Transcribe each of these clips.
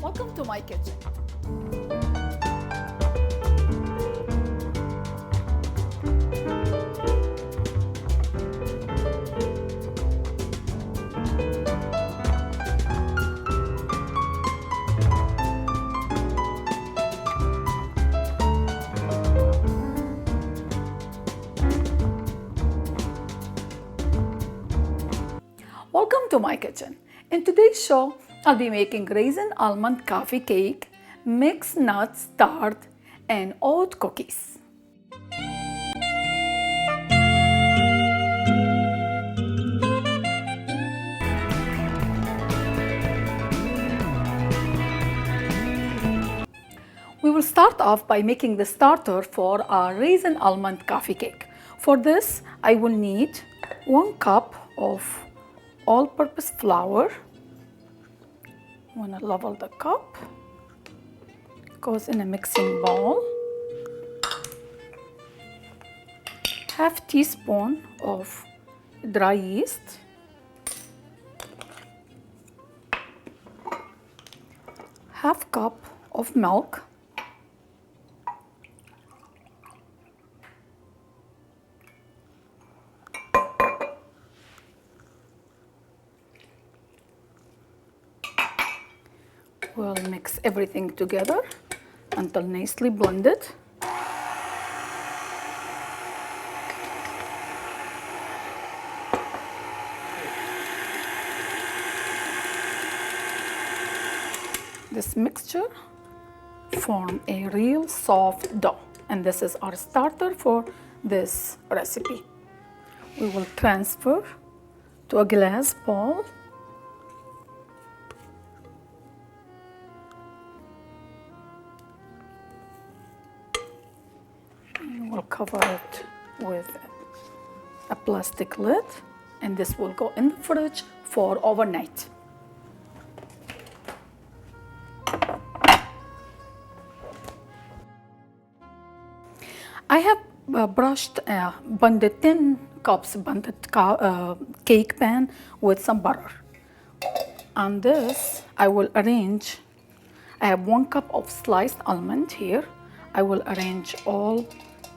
Welcome to my kitchen. Welcome to my kitchen. In today's show, I'll be making raisin almond coffee cake, mixed nuts tart, and oat cookies. We will start off by making the starter for our raisin almond coffee cake. For this, I will need 1 cup of all-purpose flour. I'm going to level the cup. Goes in a mixing bowl. Half teaspoon of dry yeast. Half cup of milk. We'll mix everything together until nicely blended. This mixture forms a real soft dough, and this is our starter for this recipe. We will transfer to a glass bowl. We'll cover it with a plastic lid, and this will go in the fridge for overnight. I have bundled 10 cups cake pan with some butter. On this, I will arrange, I have 1 cup of sliced almond here. I will arrange all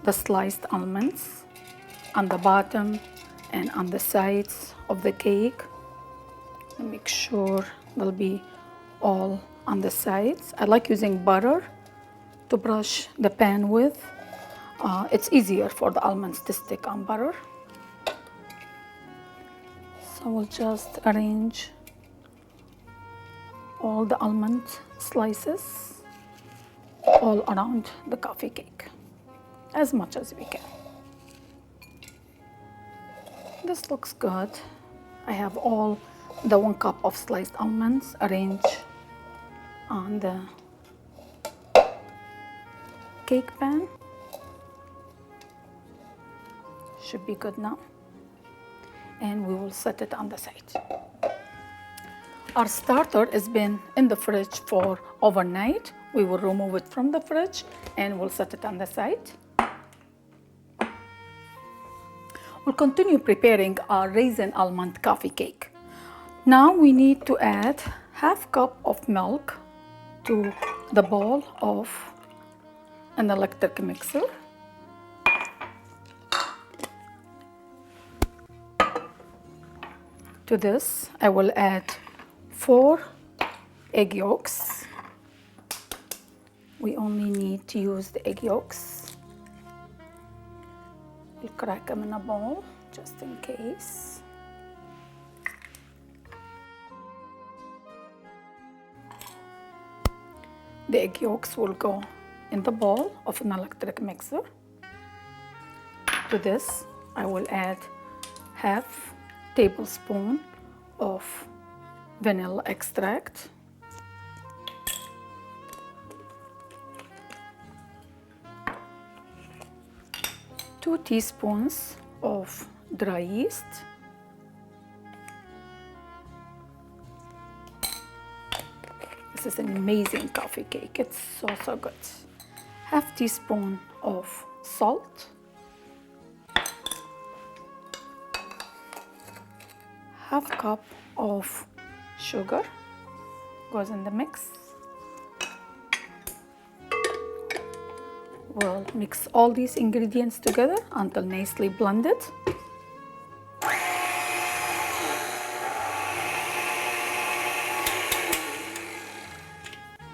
the sliced almonds on the bottom and on the sides of the cake. Make sure they'll be all on the sides. I like using butter to brush the pan with. It's easier for the almonds to stick on butter. So we'll just arrange all the almond slices all around the coffee cake, as much as we can. This looks good. I have all the 1 cup of sliced almonds arranged on the cake pan. Should be good now. And we will set it on the side. Our starter has been in the fridge for overnight. We will remove it from the fridge and we'll set it on the side. We'll continue preparing our raisin almond coffee cake. Now we need to add half cup of milk to the bowl of an electric mixer. To this, I will add 4 egg yolks. We only need to use the egg yolks. We'll crack them in a bowl, just in case. The egg yolks will go in the bowl of an electric mixer. To this, I will add half tablespoon of vanilla extract, 2 teaspoons of dry yeast, this is an amazing coffee cake. It's so good. Half teaspoon of salt, half cup of sugar goes in the mix. will mix all these ingredients together until nicely blended.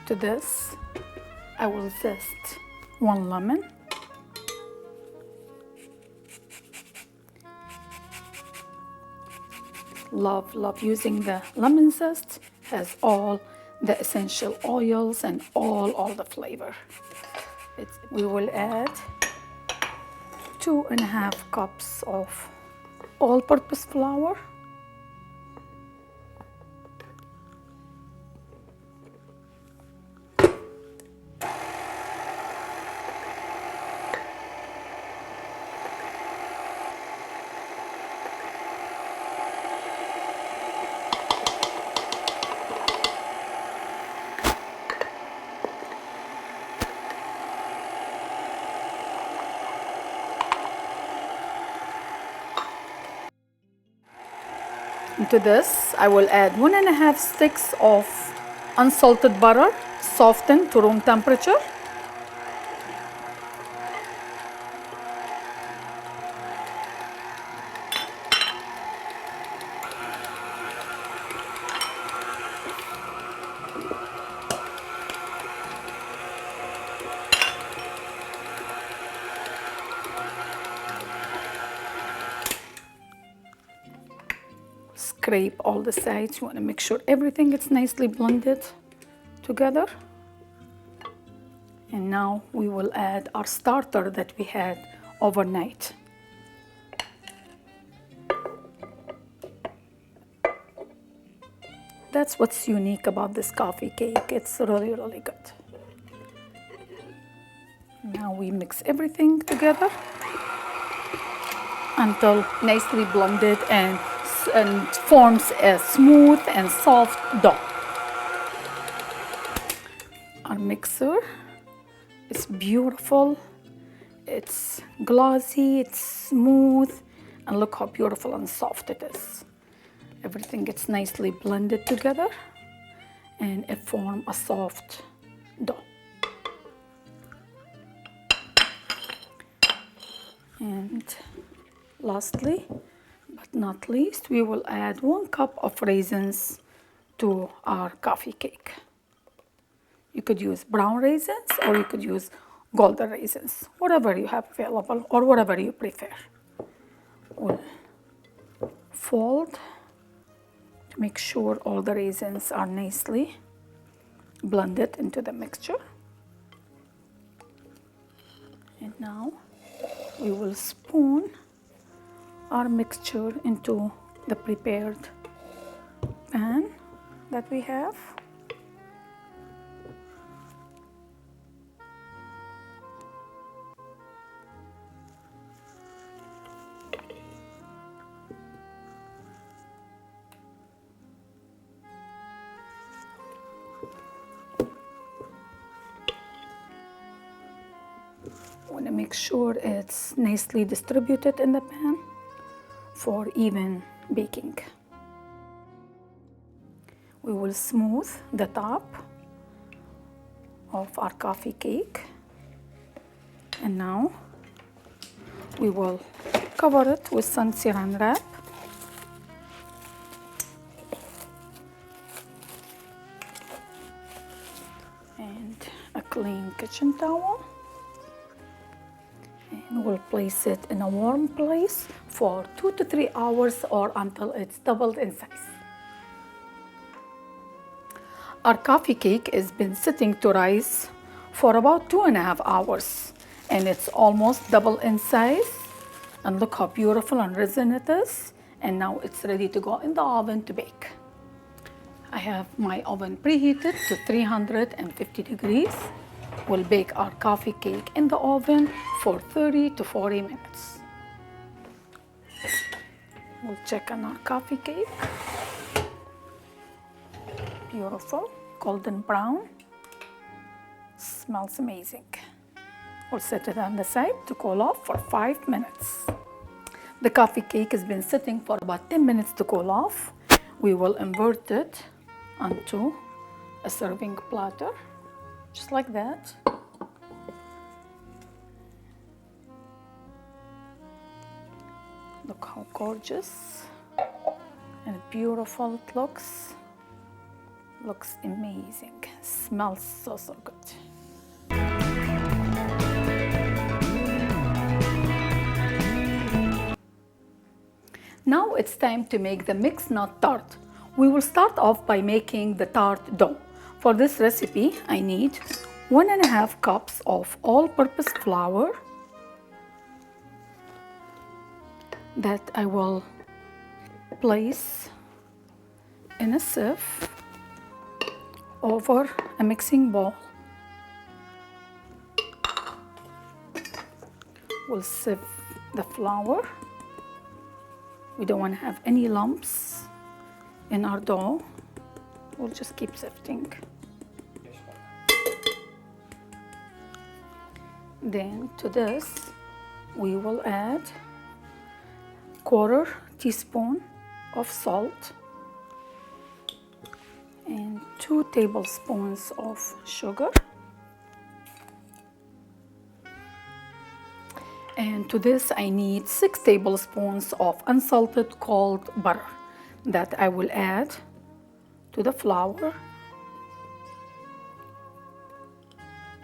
To this, I will zest 1 lemon. Love using the lemon zest. Has all the essential oils and all the flavor. We will add 2.5 cups of all-purpose flour. Into this, I will add 1.5 sticks of unsalted butter, softened to room temperature. Scrape all the sides. You want to make sure everything gets nicely blended together. And now we will add our starter that we had overnight. That's what's unique about this coffee cake. It's really good. Now we mix everything together until nicely blended and forms a smooth and soft dough. Our mixer is beautiful. It's glossy, it's smooth, and look how beautiful and soft it is. Everything gets nicely blended together and it forms a soft dough. And lastly, but not least, we will add 1 cup of raisins to our coffee cake. You could use brown raisins or you could use golden raisins, whatever you have available or whatever you prefer. We'll fold to make sure all the raisins are nicely blended into the mixture. And now we will spoon our mixture into the prepared pan that we have. Want to make sure it's nicely distributed in the pan for even baking. We will smooth the top of our coffee cake, and now we will cover it with some saran wrap. And a clean kitchen towel. And we'll place it in a warm place for 2 to 3 hours or until it's doubled in size. Our coffee cake has been sitting to rise for about 2.5 hours and it's almost double in size. And look how beautiful and risen it is. And now it's ready to go in the oven to bake. I have my oven preheated to 350 degrees. We'll bake our coffee cake in the oven for 30 to 40 minutes. We'll check on our coffee cake. Beautiful, golden brown. Smells amazing. We'll set it on the side to cool off for 5 minutes. The coffee cake has been sitting for about 10 minutes to cool off. We will invert it onto a serving platter. Just like that. gorgeous and beautiful it looks. Looks amazing. Smells so good. Now it's time to make the mixed nut tart. We will start off by making the tart dough. For this recipe, I need 1.5 cups of all-purpose flour that I will place in a sieve over a mixing bowl. We'll sieve the flour. We don't want to have any lumps in our dough. We'll just keep sifting. Then to this, we will add 1/4 teaspoon of salt and 2 tablespoons of sugar. And to this, I need 6 tablespoons of unsalted cold butter that I will add to the flour.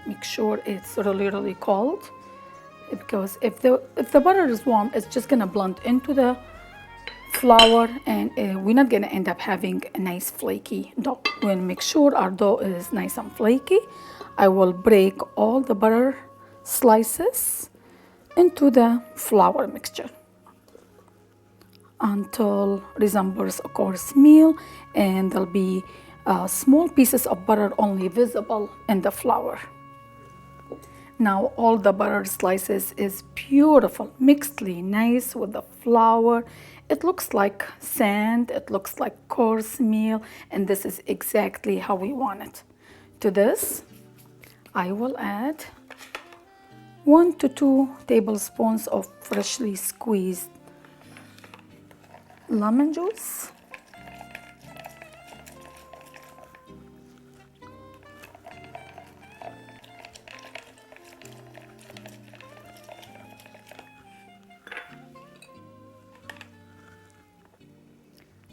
Make sure it's really cold, because if the butter is warm, it's just gonna blend into the flour, and we're not gonna end up having a nice flaky dough. We want to make sure our dough is nice and flaky. I will break all the butter slices into the flour mixture until resembles a coarse meal, and there'll be small pieces of butter only visible in the flour. Now all the butter slices is beautiful, mixedly nice with the flour. It looks like sand, it looks like coarse meal, and this is exactly how we want it. To this, I will add 1 to 2 tablespoons of freshly squeezed lemon juice.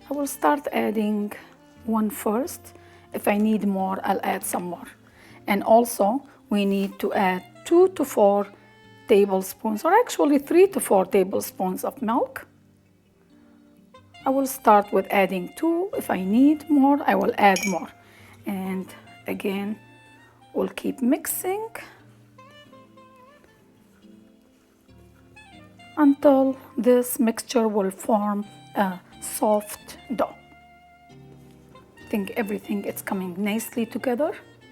I will start adding 1 first. If I need more, I'll add some more. And also, we need to add 2 to 4 tablespoons, or actually 3 to 4 tablespoons of milk. I will start with adding 2. If I need more, I will add more. And again, we'll keep mixing until this mixture will form a soft dough. I think everything is coming nicely together.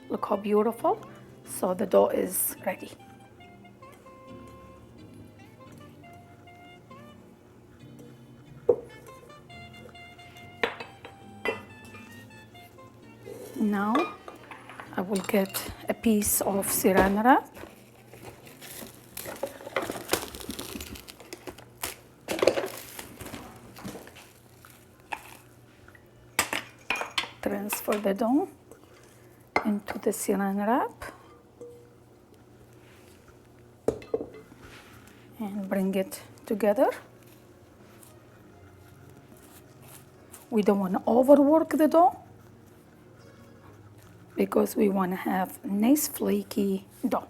Look how beautiful. So the dough is ready. Now I will get a piece of saran wrap. Transfer the dough into the saran wrap and bring it together. We don't want to overwork the dough because we want to have nice flaky dough.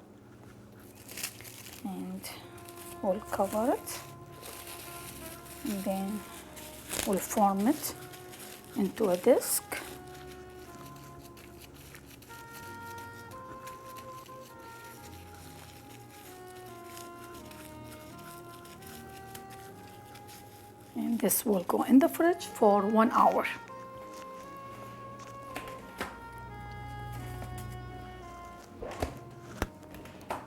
And we'll cover it, and then we'll form it into a disc. And this will go in the fridge for 1 hour.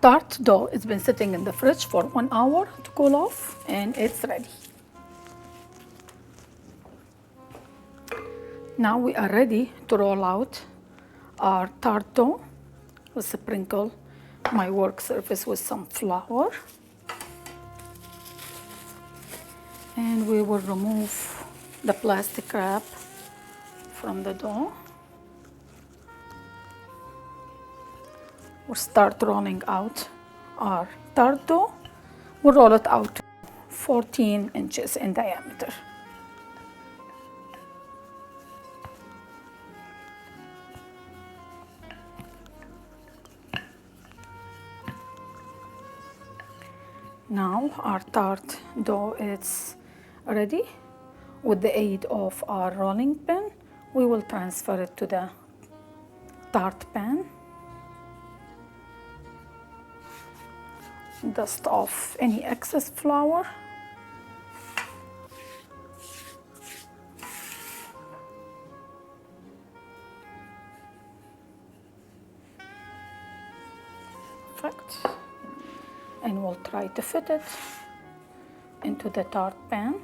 Tart dough has been sitting in the fridge for 1 hour to cool off, and it's ready. Now we are ready to roll out our tart dough. We'll sprinkle my work surface with some flour. And we will remove the plastic wrap from the dough. We'll start rolling out our tart dough. We'll roll it out 14 inches in diameter. Now our tart dough is ready. With the aid of our rolling pin, we will transfer it to the tart pan. Dust off any excess flour. Perfect. And we'll try to fit it into the tart pan.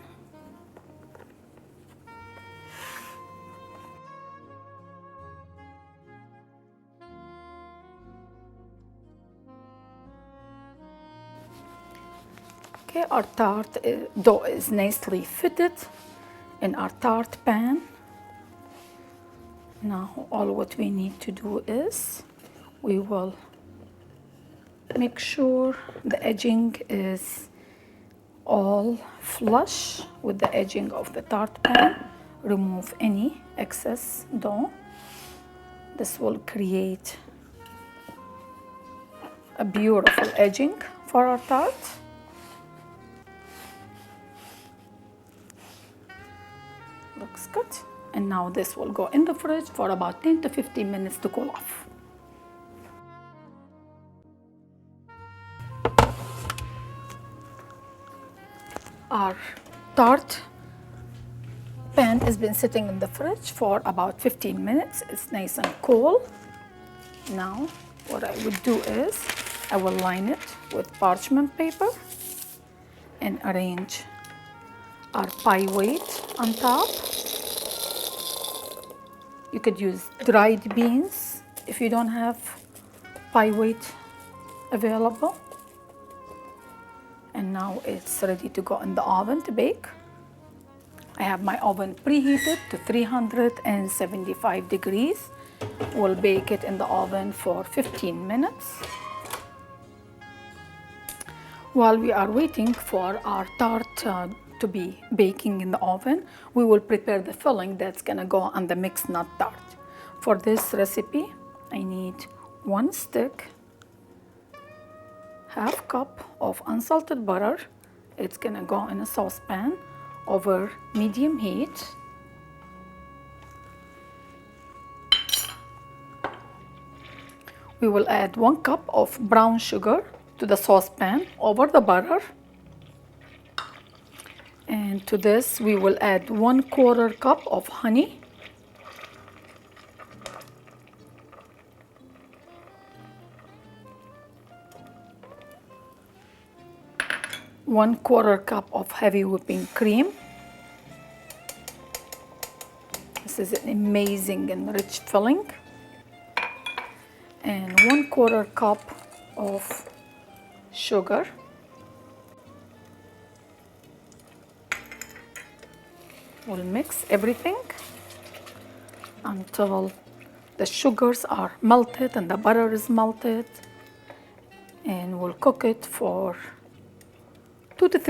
Okay, our tart dough is nicely fitted in our tart pan. Now all what we need to do is we will make sure the edging is all flush with the edging of the tart pan. Remove any excess dough. This will create a beautiful edging for our tart. Looks good. And now this will go in the fridge for about 10 to 15 minutes to cool off. Our tart pan has been sitting in the fridge for about 15 minutes. It's nice and cool. Now what I would do is I will line it with parchment paper and arrange our pie weight on top. You could use dried beans if you don't have pie weight available. And now it's ready to go in the oven to bake. I have my oven preheated to 375 degrees. We'll bake it in the oven for 15 minutes. While we are waiting for our tart to be baking in the oven, we will prepare the filling that's gonna go on the mixed nut tart. For this recipe, I need 1 stick, half cup of unsalted butter. It's gonna go in a saucepan over medium heat. We will add 1 cup of brown sugar to the saucepan over the butter. And to this, we will add 1/4 cup of honey. One-quarter cup of heavy whipping cream. This is an amazing and rich filling. And 1/4 cup of sugar. We'll mix everything until the sugars are melted and the butter is melted. And we'll cook it for 2 to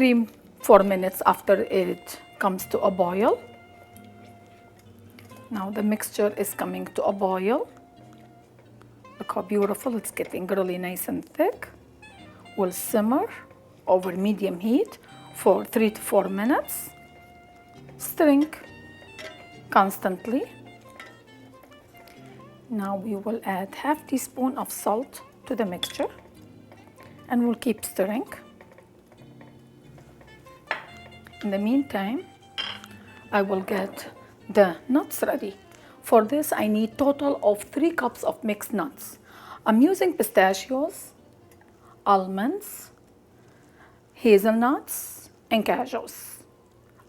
4 minutes after it comes to a boil. Now the mixture is coming to a boil. Look how beautiful, it's getting really nice and thick. We'll simmer over medium heat for 3 to 4 minutes. Stirring constantly. Now we will add half teaspoon of salt to the mixture and we'll keep stirring. In the meantime, I will get the nuts ready. For this, I need total of 3 cups of mixed nuts. I'm using pistachios, almonds, hazelnuts, and cashews.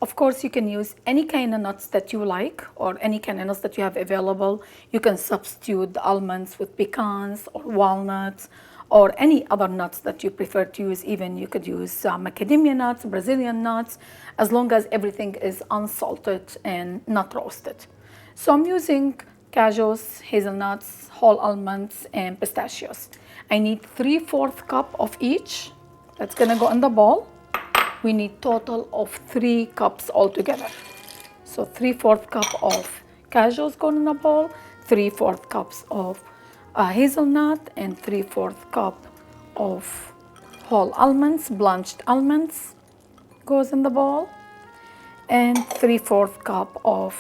Of course, you can use any kind of nuts that you like or any kind of nuts that you have available. You can substitute the almonds with pecans or walnuts or any other nuts that you prefer to use. Even you could use macadamia nuts, Brazilian nuts, as long as everything is unsalted and not roasted. So I'm using cashews, hazelnuts, whole almonds, and pistachios. I need 3/4 cup of each. That's gonna go in the bowl. we need total of 3 cups altogether. So 3/4 cup of cashews going in a bowl, 3/4 cups of hazelnut, and 3/4 cup of whole almonds, blanched almonds goes in the bowl, and 3/4 cup of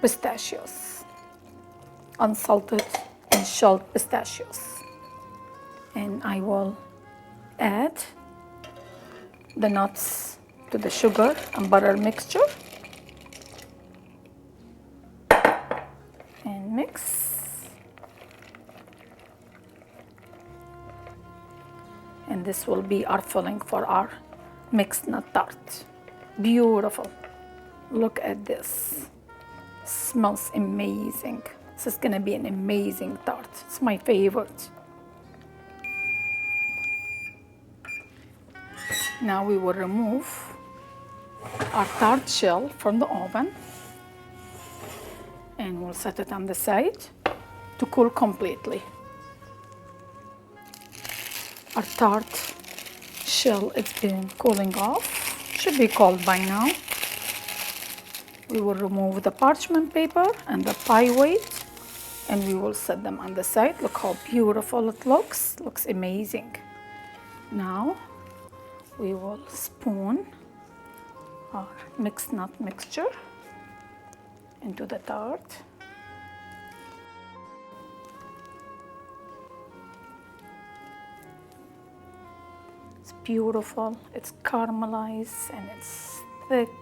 pistachios, unsalted and shelled pistachios. And I will add the nuts to the sugar and butter mixture and mix. And this will be our filling for our mixed nut tart. Beautiful. Look at this. Smells amazing. This is gonna be an amazing tart. It's my favorite. Now we will remove our tart shell from the oven and we'll set it on the side to cool completely. Our tart shell has been cooling off. Should be cold by now. We will remove the parchment paper and the pie weight and we will set them on the side. Look how beautiful it looks. Looks amazing. Now we will spoon our mixed nut mixture into the tart. It's beautiful, it's caramelized and it's thick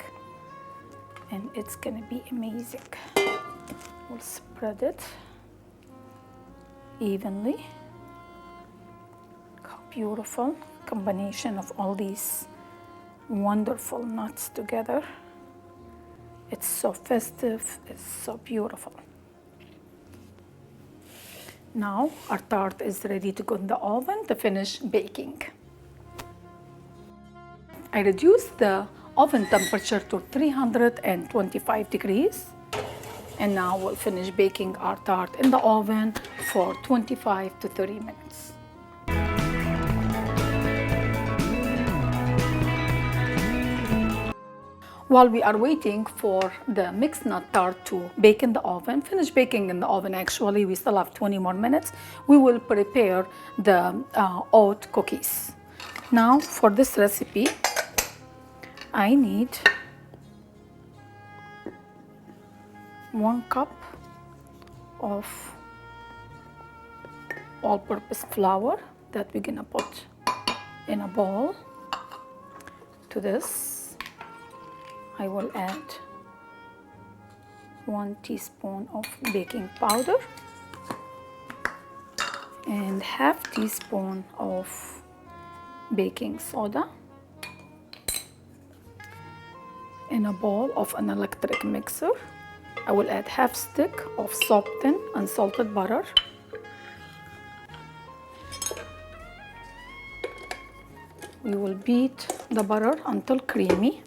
and it's gonna be amazing. We'll spread it evenly. Look how beautiful combination of all these wonderful nuts together. It's so festive, it's so beautiful. Now our tart is ready to go in the oven to finish baking. I reduced the oven temperature to 325 degrees and now we'll finish baking our tart in the oven for 25 to 30 minutes. While we are waiting for the mixed nut tart to bake in the oven, finish baking in the oven actually, we still have 20 more minutes, we will prepare the oat cookies. Now for this recipe, I need 1 cup of all-purpose flour that we're gonna put in a bowl. To this, I will add 1 teaspoon of baking powder and half teaspoon of baking soda. In a bowl of an electric mixer, I will add half stick of softened unsalted butter. We will beat the butter until creamy.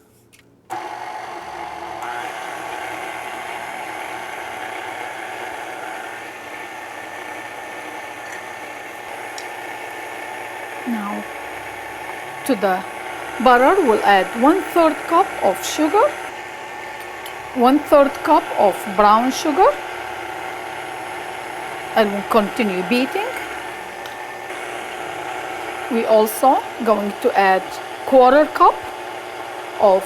Now to the butter we'll add 1/3 cup of sugar, 1/3 cup of brown sugar, and we'll continue beating. We also going to add 1/4 cup of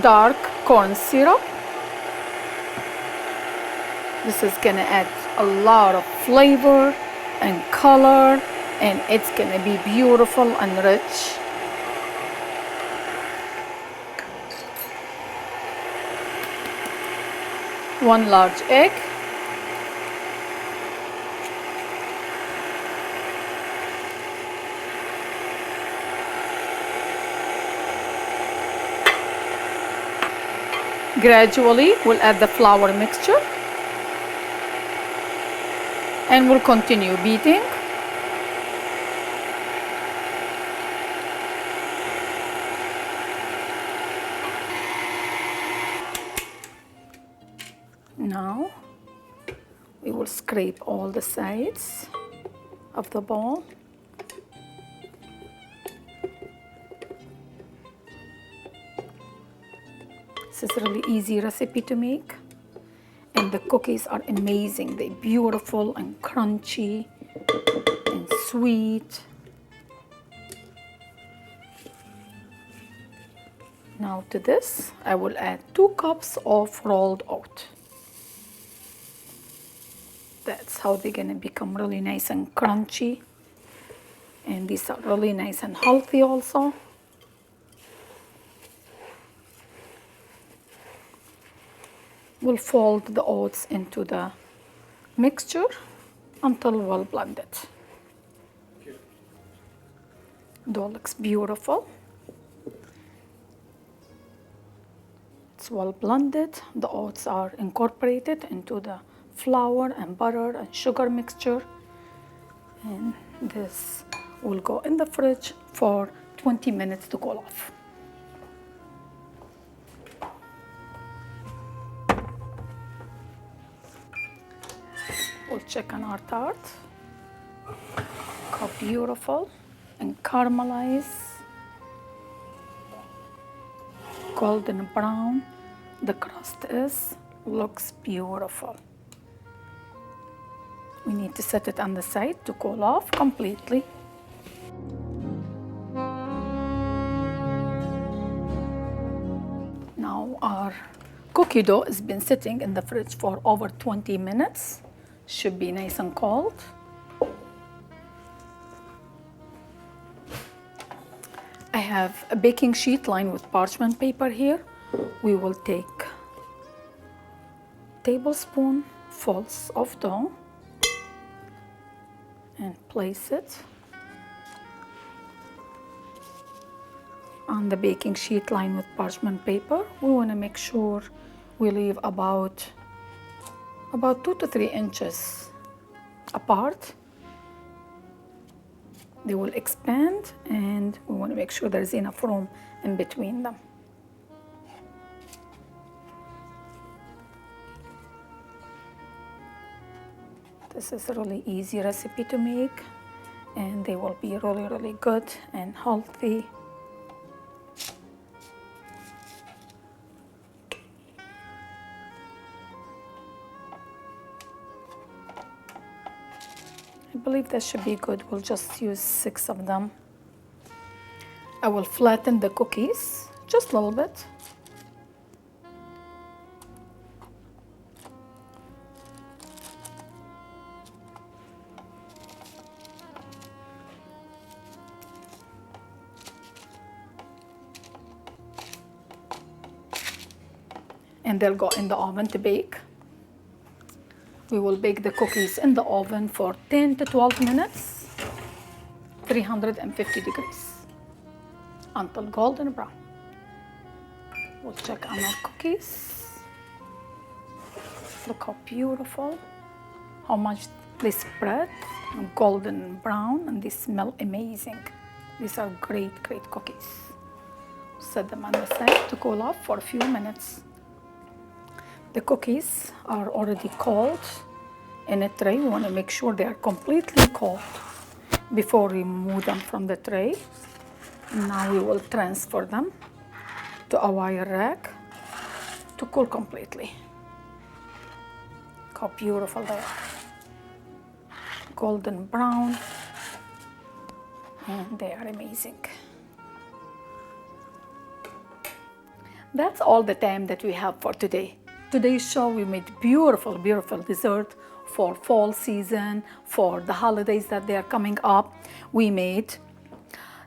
dark corn syrup. This is gonna add a lot of flavor and color and it's gonna be beautiful and rich. One large egg. Gradually, we'll add the flour mixture and we'll continue beating. Now we will scrape all the sides of the bowl This is a really easy recipe to make. And the cookies are amazing. They're beautiful and crunchy and sweet. Now to this, I will add 2 cups of rolled oat. That's how they're gonna become really nice and crunchy. And these are really nice and healthy also. We'll fold the oats into the mixture until well blended. Dough looks beautiful. It's well blended. The oats are incorporated into the flour and butter and sugar mixture. And this will go in the fridge for 20 minutes to cool off. We'll check on our tart. How beautiful and caramelized, golden brown the crust is. Looks beautiful. We need to set it on the side to cool off completely. Now our cookie dough has been sitting in the fridge for over 20 minutes. Should be nice and cold. I have a baking sheet lined with parchment paper here. We will take tablespoonfuls of dough and place it on the baking sheet lined with parchment paper. We want to make sure we leave about 2 to 3 inches apart. They will expand and we want to make sure there's enough room in between them. This is a really easy recipe to make and they will be really good and healthy. I believe that should be good. We'll just use 6 of them. I will flatten the cookies just a little bit. And they'll go in the oven to bake. We will bake the cookies in the oven for 10 to 12 minutes, 350 degrees, until golden brown. We'll check on our cookies. Look how beautiful, how much they spread, golden brown, and they smell amazing. These are great cookies. Set them on the side to cool off for a few minutes. The cookies are already cold in a tray. We want to make sure they are completely cold before we remove them from the tray. Now we will transfer them to a wire rack to cool completely. Look how beautiful they are. Golden brown, and they are amazing. That's all the time that we have for today. Today's show, we made beautiful dessert for fall season, for the holidays that they are coming up. We made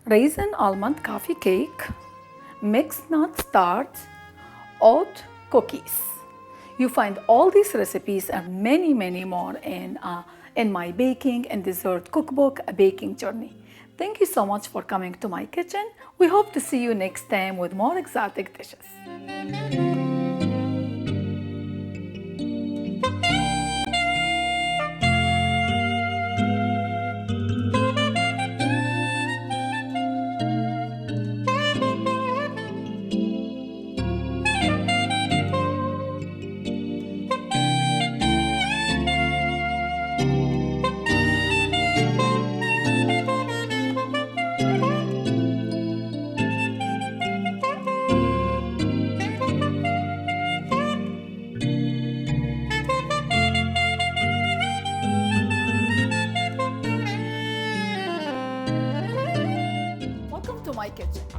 raisin almond coffee cake, mixed nuts tart, oat cookies. You find all these recipes and many more in my baking and dessert cookbook, A Baking Journey. Thank you so much for coming to my kitchen. We hope to see you next time with more exotic dishes. kitchen.